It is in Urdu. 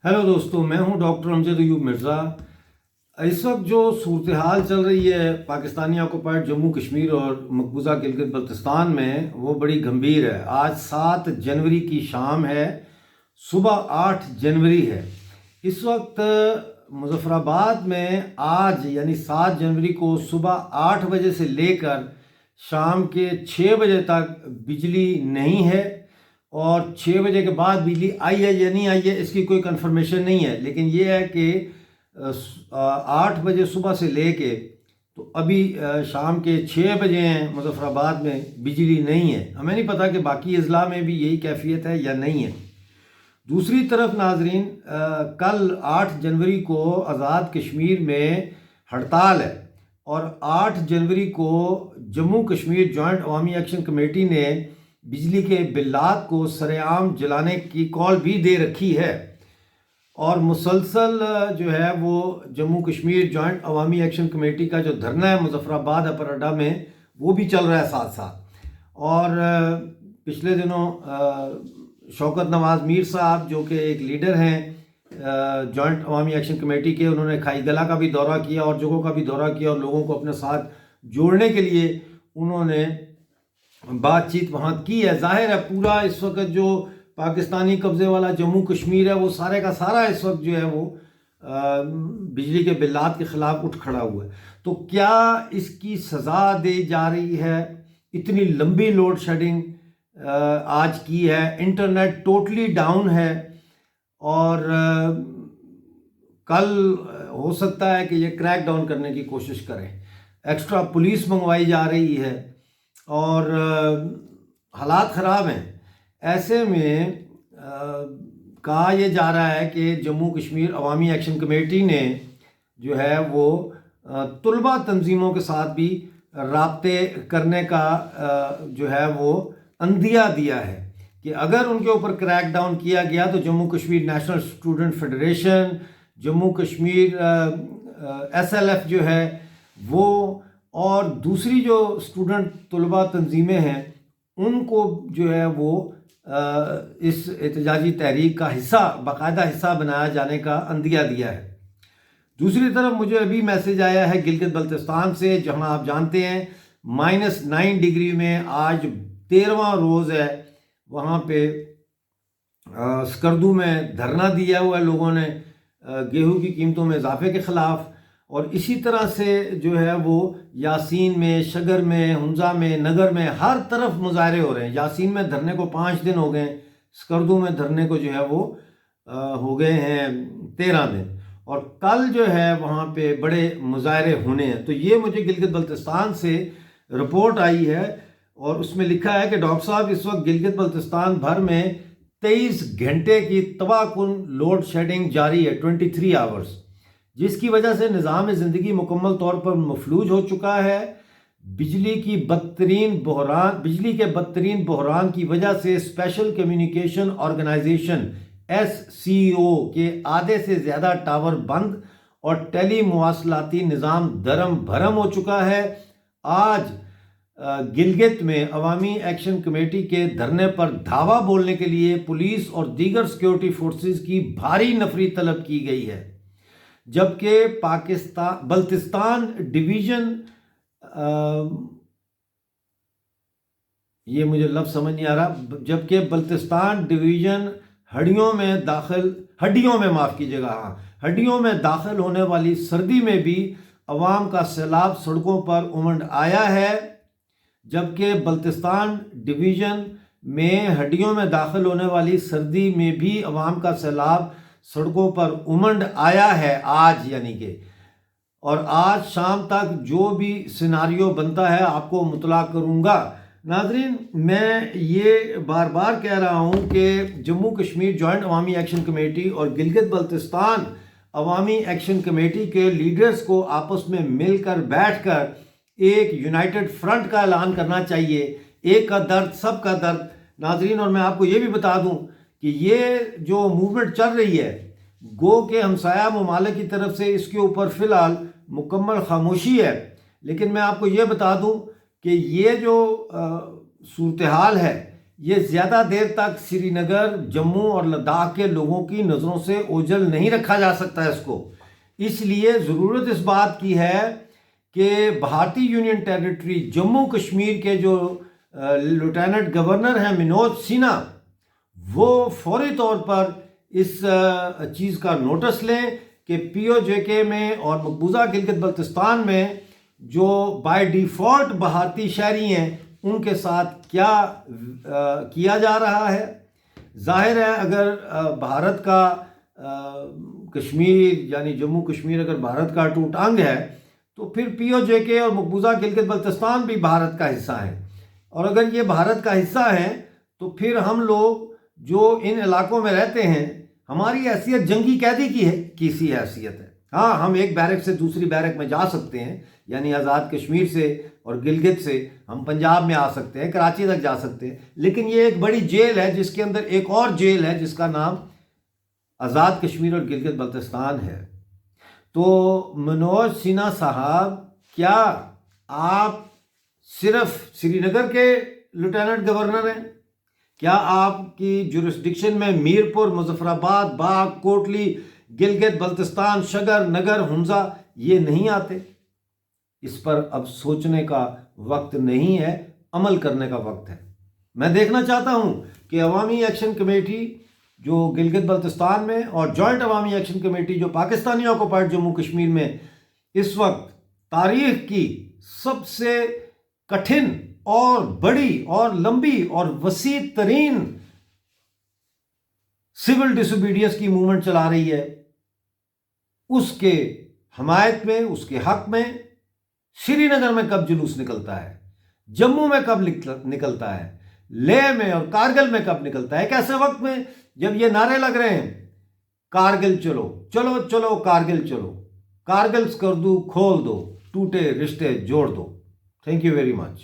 ہیلو دوستو، میں ہوں ڈاکٹر امجد ایوب مرزا۔ اس وقت جو صورتحال چل رہی ہے پاکستانی آکوپائڈ جموں کشمیر اور مقبوضہ گلگت بلتستان میں، وہ بڑی گمبھیر ہے۔ آج 7 جنوری کی شام ہے، صبح 8 جنوری ہے۔ اس وقت مظفر آباد میں آج یعنی 7 جنوری کو صبح 8 بجے سے لے کر شام کے 6 بجے تک بجلی نہیں ہے، اور 6 بجے کے بعد بجلی آئی ہے یا نہیں آئی ہے اس کی کوئی کنفرمیشن نہیں ہے، لیکن یہ ہے کہ 8 بجے صبح سے لے کے تو ابھی شام کے 6 بجے ہیں مظفر آباد میں بجلی نہیں ہے۔ ہمیں نہیں پتہ کہ باقی اضلاع میں بھی یہی کیفیت ہے یا نہیں ہے۔ دوسری طرف ناظرین، کل 8 جنوری کو آزاد کشمیر میں ہڑتال ہے، اور 8 جنوری کو جموں کشمیر جوائنٹ عوامی ایکشن کمیٹی نے بجلی کے بلات کو سرعام جلانے کی کال بھی دے رکھی ہے، اور مسلسل جو ہے وہ جموں کشمیر جوائنٹ عوامی ایکشن کمیٹی کا جو دھرنا ہے مظفر آباد اپر اڈا میں، وہ بھی چل رہا ہے ساتھ ساتھ۔ اور پچھلے دنوں شوکت نواز میر صاحب جو کہ ایک لیڈر ہیں جوائنٹ عوامی ایکشن کمیٹی کے، انہوں نے کھائی گلا کا بھی دورہ کیا اور جگہوں کا بھی دورہ کیا، اور لوگوں کو اپنے ساتھ جوڑنے کے لیے انہوں نے بات چیت وہاں کی ہے۔ ظاہر ہے پورا اس وقت جو پاکستانی قبضے والا جموں کشمیر ہے وہ سارے کا سارا اس وقت جو ہے وہ بجلی کے بلات کے خلاف اٹھ کھڑا ہوا ہے۔ تو کیا اس کی سزا دی جا رہی ہے؟ اتنی لمبی لوڈ شیڈنگ آج کی ہے، انٹرنیٹ ٹوٹلی ڈاؤن ہے، اور کل ہو سکتا ہے کہ یہ کریک ڈاؤن کرنے کی کوشش کریں۔ ایکسٹرا پولیس منگوائی جا رہی ہے، اور حالات خراب ہیں۔ ایسے میں کہا یہ جا رہا ہے کہ جموں کشمیر عوامی ایکشن کمیٹی نے جو ہے وہ طلبہ تنظیموں کے ساتھ بھی رابطے کرنے کا جو ہے وہ عندیہ دیا ہے کہ اگر ان کے اوپر کریک ڈاؤن کیا گیا تو Jammu Kashmir national student federation, Jammu Kashmir SLF جو ہے وہ، اور دوسری جو اسٹوڈنٹ طلباء تنظیمیں ہیں، ان کو جو ہے وہ اس احتجاجی تحریک کا حصہ، باقاعدہ حصہ بنایا جانے کا عندیہ دیا ہے۔ دوسری طرف مجھے ابھی میسیج آیا ہے گلگت بلتستان سے، جہاں آپ جانتے ہیں -9 ڈگری میں آج 13واں روز ہے، وہاں پہ سکردو میں دھرنا دیا ہوا ہے لوگوں نے گیہوں کی قیمتوں میں اضافے کے خلاف، اور اسی طرح سے جو ہے وہ یاسین میں، شگر میں، ہنزا میں، نگر میں ہر طرف مظاہرے ہو رہے ہیں۔ یاسین میں دھرنے کو 5 دن ہو گئے، سکردو میں دھرنے کو جو ہے وہ ہو گئے ہیں 13 دن، اور کل جو ہے وہاں پہ بڑے مظاہرے ہونے ہیں۔ تو یہ مجھے گلگت بلتستان سے رپورٹ آئی ہے، اور اس میں لکھا ہے کہ ڈاکٹر صاحب اس وقت گلگت بلتستان بھر میں 23 گھنٹے کی تباہ کن لوڈ شیڈنگ جاری ہے، 23 آورز، جس کی وجہ سے نظام زندگی مکمل طور پر مفلوج ہو چکا ہے۔ بجلی کے بدترین بحران کی وجہ سے اسپیشل کمیونیکیشن آرگنائزیشن SCO کے آدھے سے زیادہ ٹاور بند، اور ٹیلی مواصلاتی نظام درم بھرم ہو چکا ہے۔ آج گلگت میں عوامی ایکشن کمیٹی کے دھرنے پر دھاوا بولنے کے لیے پولیس اور دیگر سیکیورٹی فورسز کی بھاری نفری طلب کی گئی ہے، جبکہ بلتستان ڈویژن یہ مجھے لفظ سمجھ نہیں آ رہا، جبکہ بلتستان ڈویژن ہڈیوں میں داخل ہونے والی سردی میں بھی عوام کا سیلاب سڑکوں پر امنڈ آیا ہے، جبکہ بلتستان ڈویژن میں ہڈیوں میں داخل ہونے والی سردی میں بھی عوام کا سیلاب سڑکوں پر امنڈ آیا ہے آج یعنی کہ، اور آج شام تک جو بھی سیناریو بنتا ہے آپ کو مطلع کروں گا۔ ناظرین، میں یہ بار بار کہہ رہا ہوں کہ جموں کشمیر جوائنٹ عوامی ایکشن کمیٹی اور گلگت بلتستان عوامی ایکشن کمیٹی کے لیڈرز کو آپس میں مل کر بیٹھ کر ایک یونائٹڈ فرنٹ کا اعلان کرنا چاہیے، ایک کا درد سب کا درد۔ ناظرین، اور میں آپ کو یہ بھی بتا دوں کہ یہ جو موومنٹ چل رہی ہے، گو کہ ہمسایہ ممالک کی طرف سے اس کے اوپر فی الحال مکمل خاموشی ہے، لیکن میں آپ کو یہ بتا دوں کہ یہ جو صورتحال ہے یہ زیادہ دیر تک سری نگر، جموں اور لداخ کے لوگوں کی نظروں سے اوجھل نہیں رکھا جا سکتا اس کو. اس لیے ضرورت اس بات کی ہے کہ بھارتی یونین ٹیریٹری جموں کشمیر کے جو لیفٹیننٹ گورنر ہیں منوج سنہا، وہ فوری طور پر اس چیز کا نوٹس لیں کہ پی او جے کے میں اور مقبوضہ گلگت بلتستان میں جو بائی ڈیفالٹ بھارتی شہری ہیں ان کے ساتھ کیا کیا جا رہا ہے. ظاہر ہے اگر بھارت کا کشمیر یعنی جموں کشمیر اگر بھارت کا اٹوٹ انگ ہے تو پھر پی او جے کے اور مقبوضہ گلگت بلتستان بھی بھارت کا حصہ ہے. اور اگر یہ بھارت کا حصہ ہے تو پھر ہم لوگ جو ان علاقوں میں رہتے ہیں ہماری حیثیت جنگی قیدی کی سی حیثیت ہے. ہاں ہم ایک بیرک سے دوسری بیرک میں جا سکتے ہیں، یعنی آزاد کشمیر سے اور گلگت سے ہم پنجاب میں آ سکتے ہیں، کراچی تک جا سکتے ہیں، لیکن یہ ایک بڑی جیل ہے جس کے اندر ایک اور جیل ہے جس کا نام آزاد کشمیر اور گلگت بلتستان ہے. تو منوج سنہا صاحب، کیا آپ صرف سری نگر کے لیفٹیننٹ گورنر ہیں؟ کیا آپ کی جورسڈکشن میں میرپور، مظفر آباد، باغ، کوٹلی، گلگت بلتستان، شگر، نگر، ہنزا یہ نہیں آتے؟ اس پر اب سوچنے کا وقت نہیں ہے، عمل کرنے کا وقت ہے. میں دیکھنا چاہتا ہوں کہ عوامی ایکشن کمیٹی جو گلگت بلتستان میں اور جوائنٹ عوامی ایکشن کمیٹی جو پاکستانی آکوپائڈ جموں کشمیر میں اس وقت تاریخ کی سب سے کٹھن اور بڑی اور لمبی اور وسیع ترین سول ڈس اوبیڈینس کی موومنٹ چلا رہی ہے، اس کے حمایت میں، اس کے حق میں سری نگر میں کب جلوس نکلتا ہے، جموں میں کب نکلتا ہے، لیہ میں اور کارگل میں کب نکلتا ہے، ایک ایسے وقت میں جب یہ نعرے لگ رہے ہیں کارگل چلو چلو چلو کارگل چلو، کارگل کر دو کھول دو، ٹوٹے رشتے جوڑ دو. Thank you very much.